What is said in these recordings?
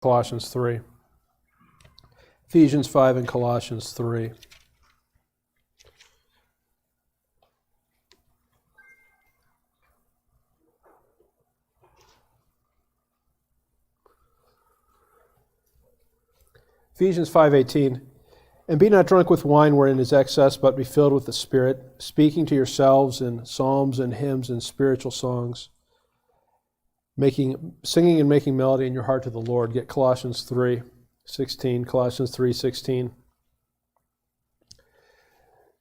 Colossians 3. Ephesians 5 and Colossians 3. Ephesians 5:18. And be not drunk with wine wherein is excess, but be filled with the Spirit, speaking to yourselves in psalms and hymns and spiritual songs, singing and making melody in your heart to the Lord. Get Colossians 3:16. Colossians 3:16.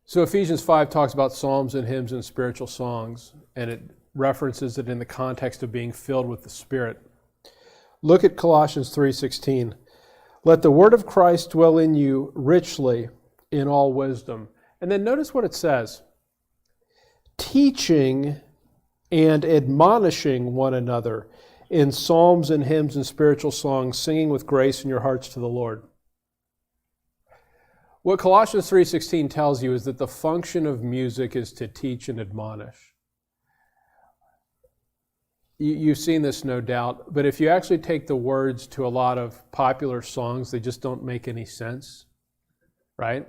So Ephesians 5 talks about psalms and hymns and spiritual songs, and it references it in the context of being filled with the Spirit. Look at Colossians 3:16. Let the word of Christ dwell in you richly in all wisdom. And then notice what it says. Teaching and admonishing one another in psalms and hymns and spiritual songs, singing with grace in your hearts to the Lord. What Colossians 3:16 tells you is that the function of music is to teach and admonish. You've seen this, no doubt, but if you actually take the words to a lot of popular songs, they just don't make any sense, right?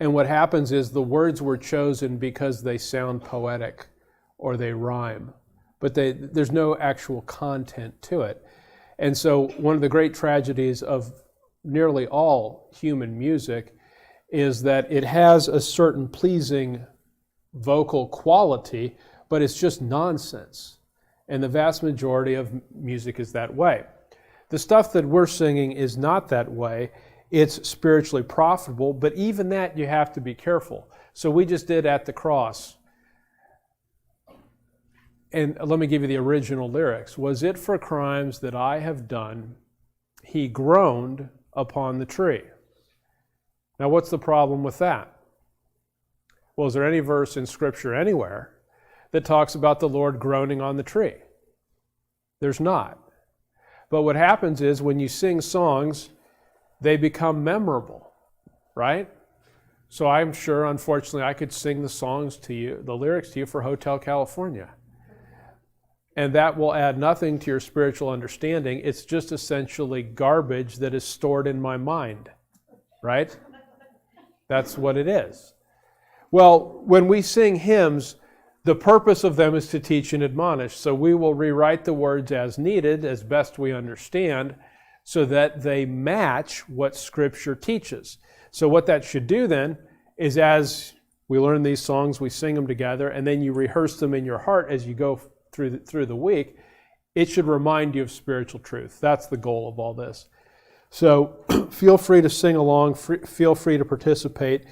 And what happens is the words were chosen because they sound poetic or they rhyme, but there's no actual content to it. And so one of the great tragedies of nearly all human music is that it has a certain pleasing vocal quality, but it's just nonsense. And the vast majority of music is that way. The stuff that we're singing is not that way. It's spiritually profitable, but even that you have to be careful. So we just did At the Cross. And let me give you the original lyrics. Was it for crimes that I have done, he groaned upon the tree. Now what's the problem with that? Well, is there any verse in Scripture anywhere that talks about the Lord groaning on the tree? There's not. But what happens is when you sing songs, they become memorable, right? So I'm sure, unfortunately, I could sing the songs to you, the lyrics to you for Hotel California. And that will add nothing to your spiritual understanding. It's just essentially garbage that is stored in my mind, right? That's what it is. Well, when we sing hymns, the purpose of them is to teach and admonish. So we will rewrite the words as needed, as best we understand, so that they match what Scripture teaches. So what that should do then is, as we learn these songs, we sing them together, and then you rehearse them in your heart as you go through the week, it should remind you of spiritual truth. That's the goal of all this. So feel free to sing along, feel free to participate.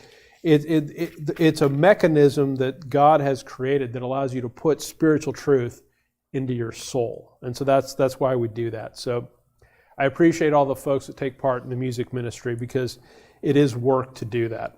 It's a mechanism that God has created that allows you to put spiritual truth into your soul. And so that's why we do that. So I appreciate all the folks that take part in the music ministry because it is work to do that.